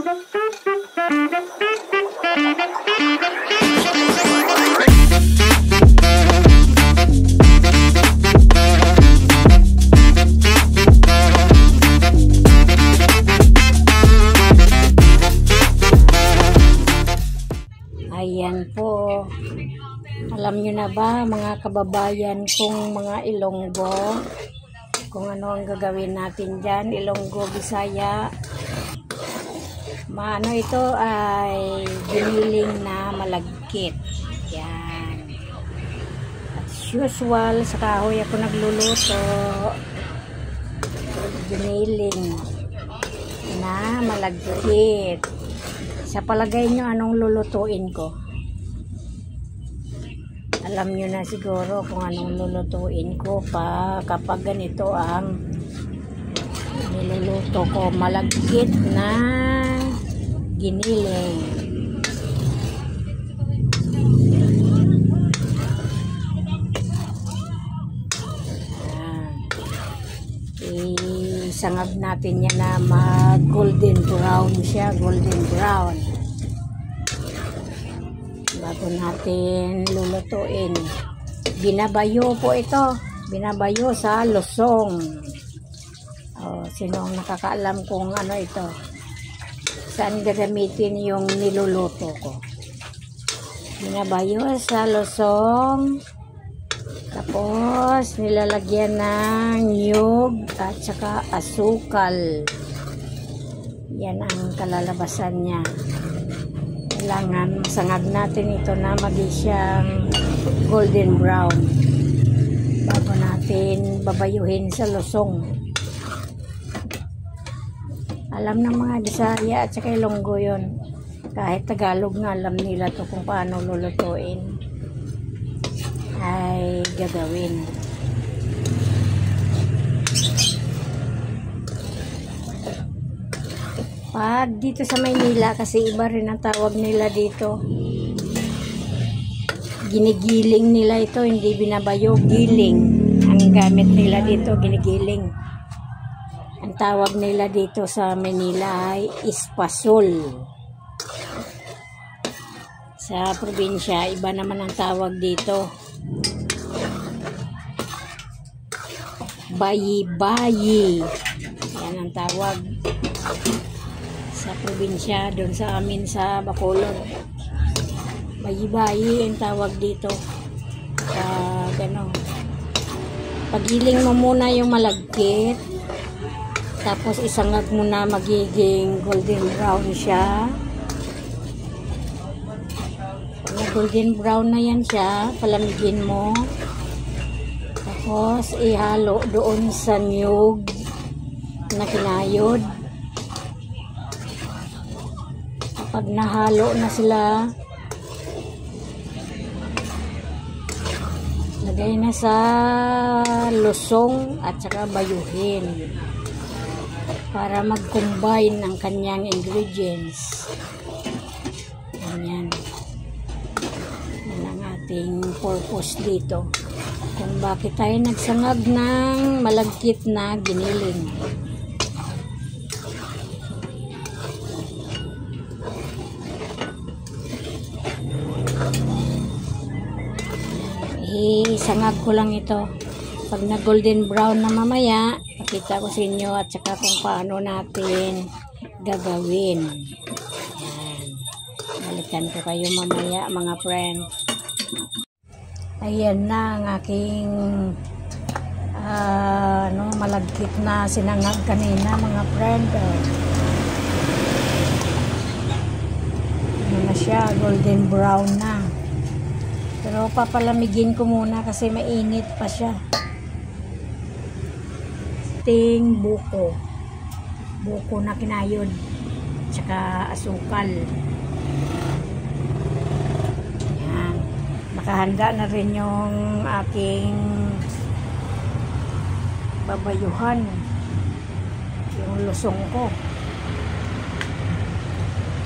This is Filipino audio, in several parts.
Ayan po. Alam nyo na ba mga kababayan kung mga Ilonggo, kung ano ang gagawin natin dyan, Ilonggo, Bisaya. Maano ito ay giniling na malagkit. Yan. As usual, sa kahoy ako nagluluto. Giniling na malagkit. Sa palagay nyo, anong lulutuin ko? Alam nyo na siguro kung anong lulutuin ko kapag ganito ang niluluto ko. Malagkit na giniling. Isangag natin yan na mag golden brown siya, golden brown, bago natin lulutuin. Binabayo po ito, binabayo sa lusong. Sino ang nakakaalam kung ano ito, saan gagamitin yung niluluto ko? Binabayo sa lusong, tapos nilalagyan ng niyog at saka asukal. Yan ang kalalabasan niya. Kailangan masangag natin ito na maging siyang golden brown bago natin babayuhin sa lusong. Alam ng mga Bisaya at saka Ilonggo yun. Kahit Tagalog na alam nila to kung paano lulutuin ay gagawin. Pag dito sa Maynila, kasi iba rin ang tawag nila dito, ginigiling nila ito, hindi binabayo, giling ang gamit nila dito, ginigiling. Ang tawag nila dito sa Maynila ay ispasol. Sa probinsya, iba naman ang tawag dito. Bayi-bayi. Yan ang tawag sa probinsya. Doon sa amin sa Bacolod, bayi-bayi ang tawag dito. Pagiling mo muna yung malagkit, tapos isangag mo na magiging golden brown siya. Golden brown na yan siya, palamigin mo. Tapos ihalo doon sa niyog na kinayod. Kapag nahalo na sila, lagay na sa lusong at saka bayuhin para mag-combine ang kanyang ingredients. Ganyan. Yan ang ating purpose dito. Kung bakit tayo nagsangag ng malagkit na giniling. Isangag ko lang ito. Pag na golden brown na mamaya, pakita ko sa inyo at saka kung paano natin gagawin. Yan. Balikan ko kayo mamaya mga friend. Ayan na ang aking malagkit na sinangag kanina mga friend. Ano na siya, golden brown na. Pero papalamigin ko muna kasi mainit pa siya. Ting buko. Buko na kinayod. Tsaka asukal. Nakahanda na rin yung aking babayuhan, yung lusong ko.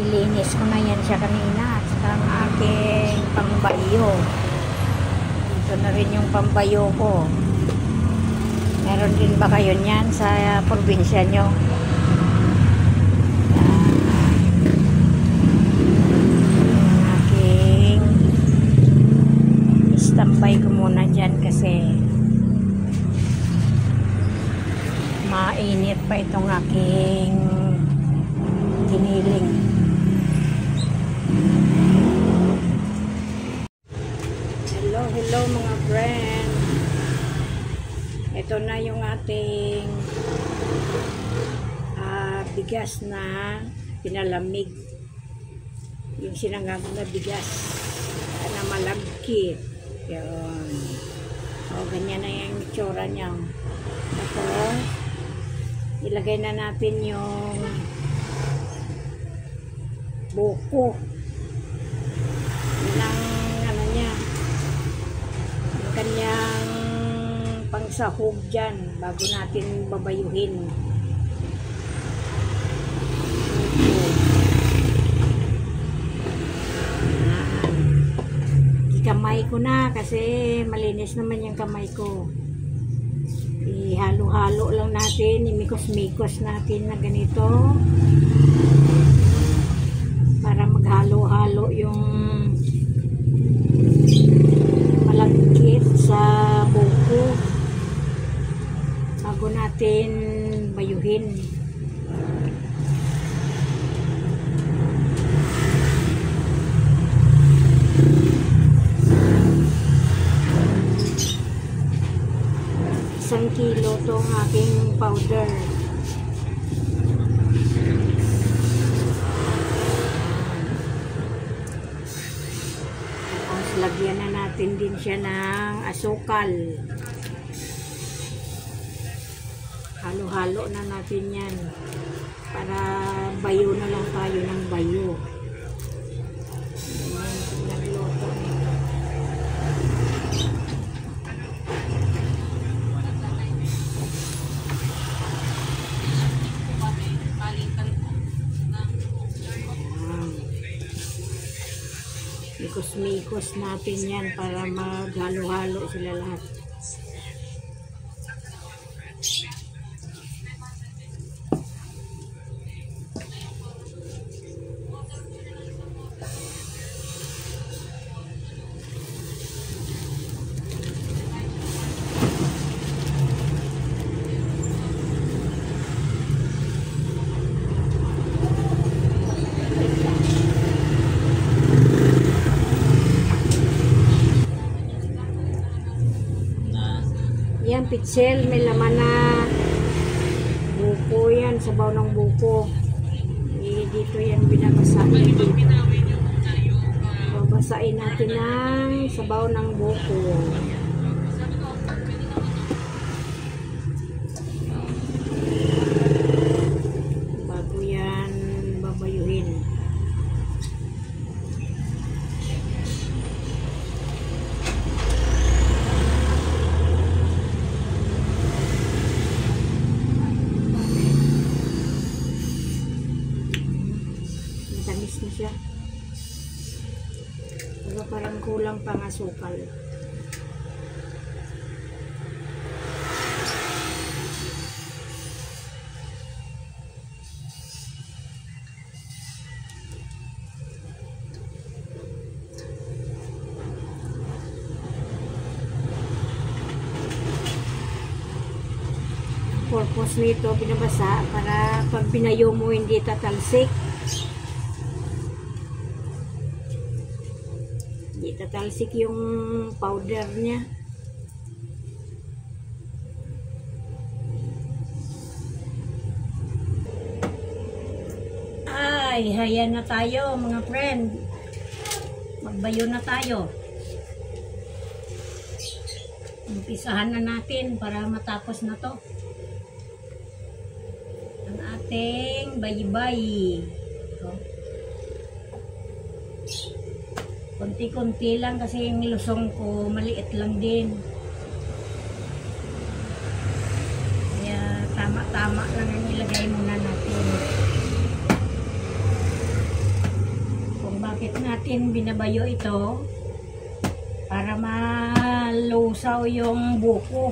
Ilinis ko na yan siya kanina at saka ang aking pambayo. Ito na rin yung pambayo ko. Meron din ba kayo niyan sa probinsya nyo? pa itong aking giniling. Hello mga friend. Ito na yung ating bigas na pinalamig. Yung sinangag na bigas na malagkit. Yun. O, ganyan na yung itsura niya. Tapos, ilagay na natin yung buko. Yun ang ano niya. Yung kanyang pangsahog dyan bago natin babayuhin. Kamay ko na kasi malinis naman yung kamay ko. Ihalo-halo lang natin, imikos-mikos natin na ganito para maghalo-halo yung malagkit sa buko bago natin bayuhin. Isang kilo tong aking powder. Tapos lagyan na natin din siya ng asukal. Halo-halo na natin yan para bayo na lang tayo ng bayo. Nagluto nito. Mikos-mikos natin yan para maghalo-halo sila lahat. Yan, pitsel, may laman na buko yan, sabaw ng buko. Dito yan binabasain dito. Babasain natin ng sabaw ng buko. Bago yan babayuhin. Tamis na siya. Pero parang kulang pang asukal. Purpose nito binabasa para pag binayo mo hindi tatalsik. Hindi tatalsik yung powder niya. Ay, haya na tayo mga friend. Magbayo na tayo. Umpisahan na natin para matapos na to. Ang ating bayi-bayi. Konti-konti lang kasi yung lusong ko maliit lang din. Kaya tama-tama lang ang ilagay muna natin. Kung bakit natin binabayo ito, para malusaw yung buko,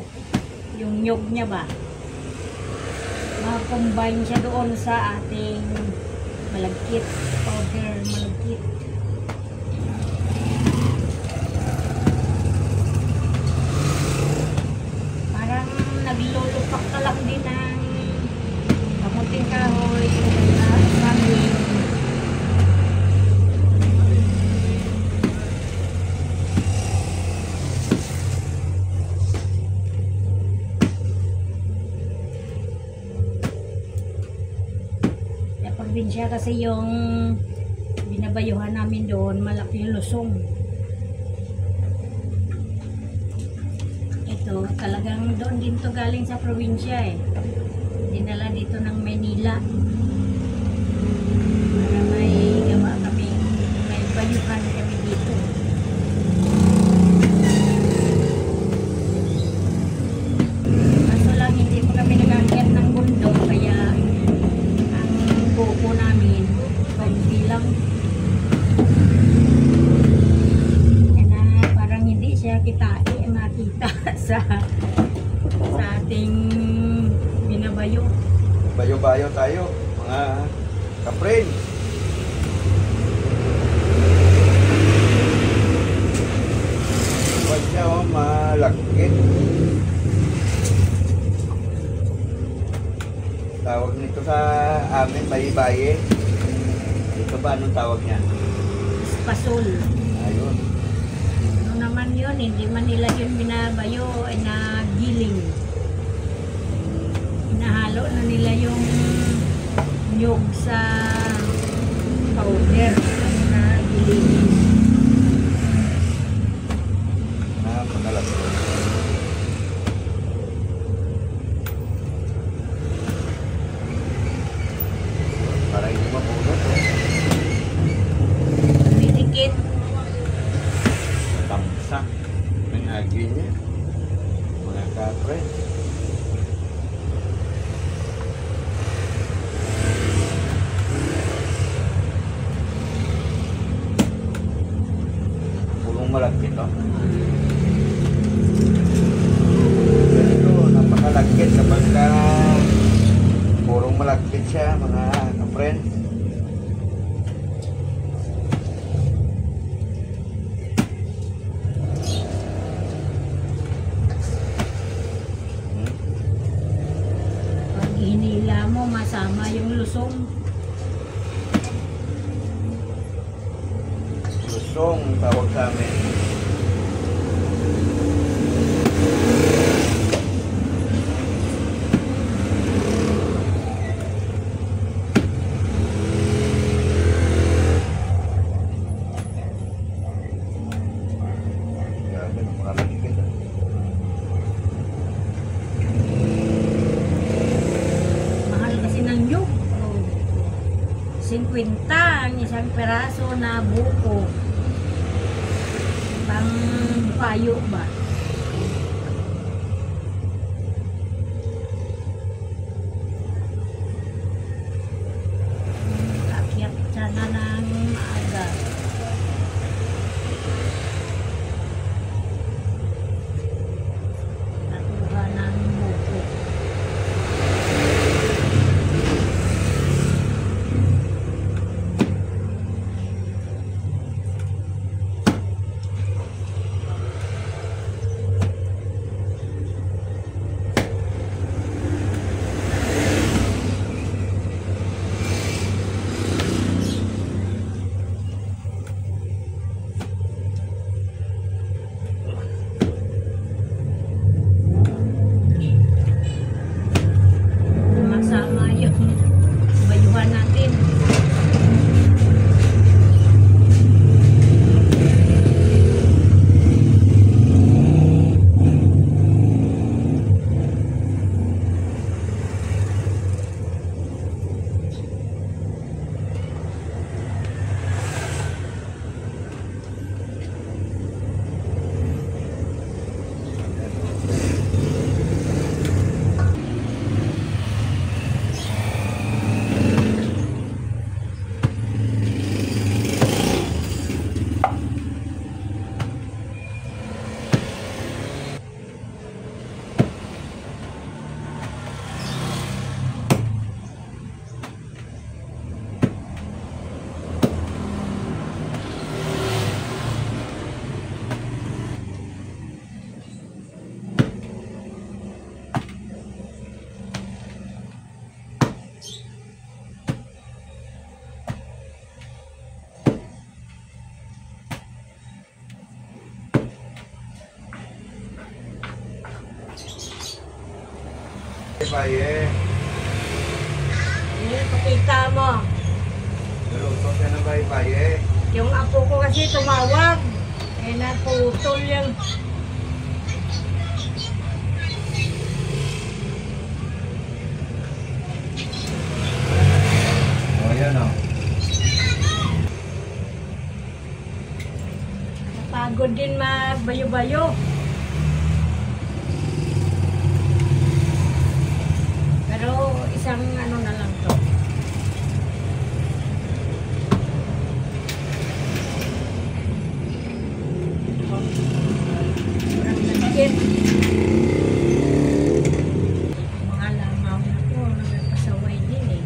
yung nyog niya ba. Ma-combine siya doon sa ating malagkit, powder malagkit. Naglulupak ka lang din ng kamuting kahoy, saging. Sa probinsya kasi yung binabayuhan namin doon, malaki yung lusong. Ito, talagang doon din to galing sa probinsya eh. Dinala dito ng Manila. Para may gawa kami, may bayuhan kami dito. Kaso lang, hindi pa kami nag-akyat ng bundok, kaya ang buko namin, konti lang. Parang hindi siya makita sa ating binabayo. Bayo-bayo tayo, mga kapren. Huwag siya malakit. Tawag nito sa amin, bayi-baye. Ito ba, anong tawag niya? Pasol. Ayun. Ano naman yun, hindi man nila yun binabayo, ay nagiling. Hinahalo na nila yung nyug sa powder na gilingin. Pangalap. Para hindi mapulot. Didikit. Tamsa. Ang agi niya. Mga kapre. Pulong malagkit oh. Ito, napakalagkit kapag purong malagkit siya mga kapren. Pag hinila mo, masama yung lusong. Lusong tawag sa amin. Grabe, napakalagkit ah. Mahal kasi ng nyug. Oh. 50 ang isang peraso na buko. Pang payo ba? Akyat sana ng maaga. Natuha ng buko. baye-baye. Pakita mo. Naluto ka ng baye-baye. Yung apo ko kasi tumawag. Eh, naputol yung... O, yan o. Pagod din magbayo-bayo. Pero isang ano na lang to. Kurang nagkit. Mga langaw na po, nagpasaway din eh.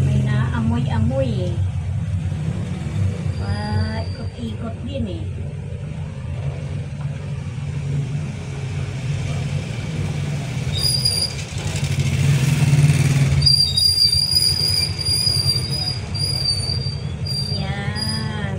May naamoy-amoy eh. Ikot-ikot din eh. Yan.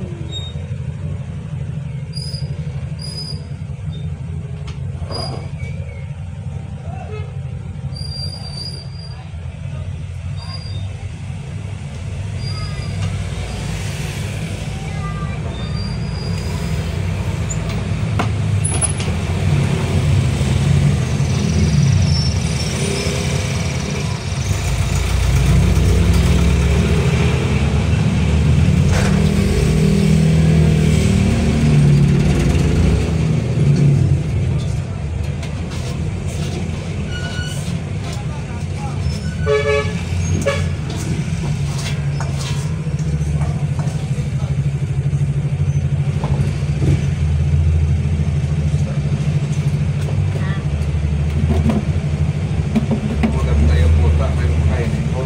Maganda yung puta. May makainin ko.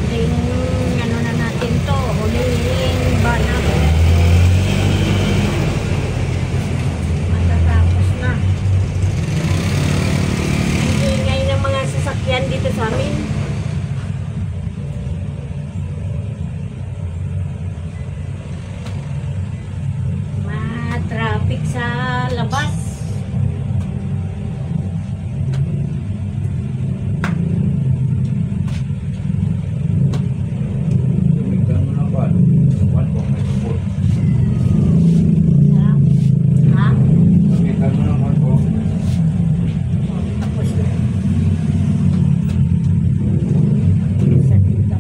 Huling ano na natin to. Huling banat. Matatapos na. Ang ingay ng mga sasakyan dito sa amin. Ma-traffic sa labas. Tumigan mo na ba? Tuwan ko may support. Ha? Tumigan mo naman ko. Tapos na. Sa dito.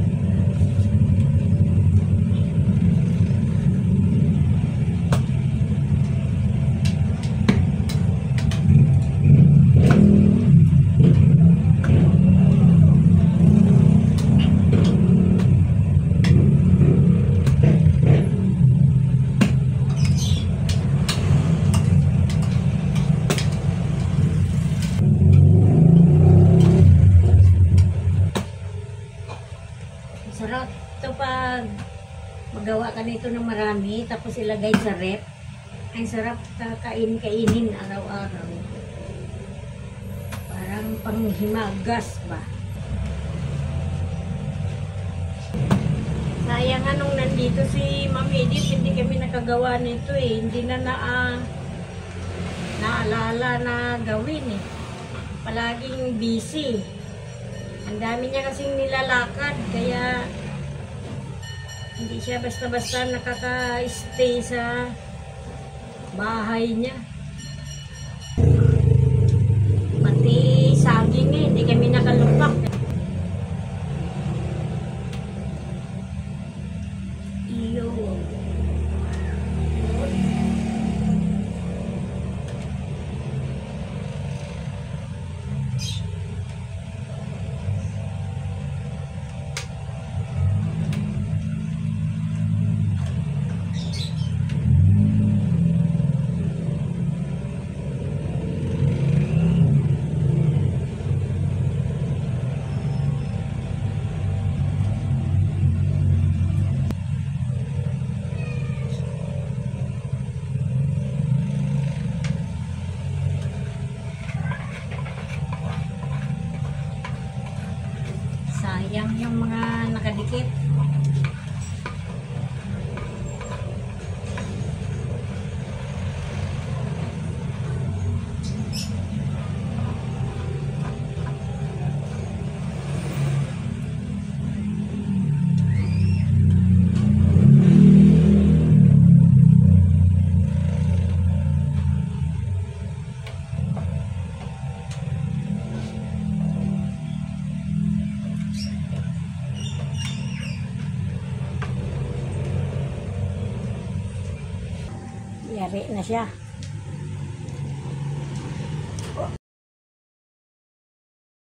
Sarap ito pag magawa ka nito ng marami tapos ilagay sa rep. Ang sarap kainin araw-araw. Parang panghimagas ba? Sayang anong nandito si Ma'am Edith, hindi kami nakagawa nito eh. Hindi na naalala na gawin eh. Palaging busy. Ang dami niya kasing nilalakad, kaya hindi siya basta-basta nakaka-stay sa bahay niya. Pati saging eh, hindi kami nakalupak. Iyo. Sayang yung mga nakadikit. yari na siya.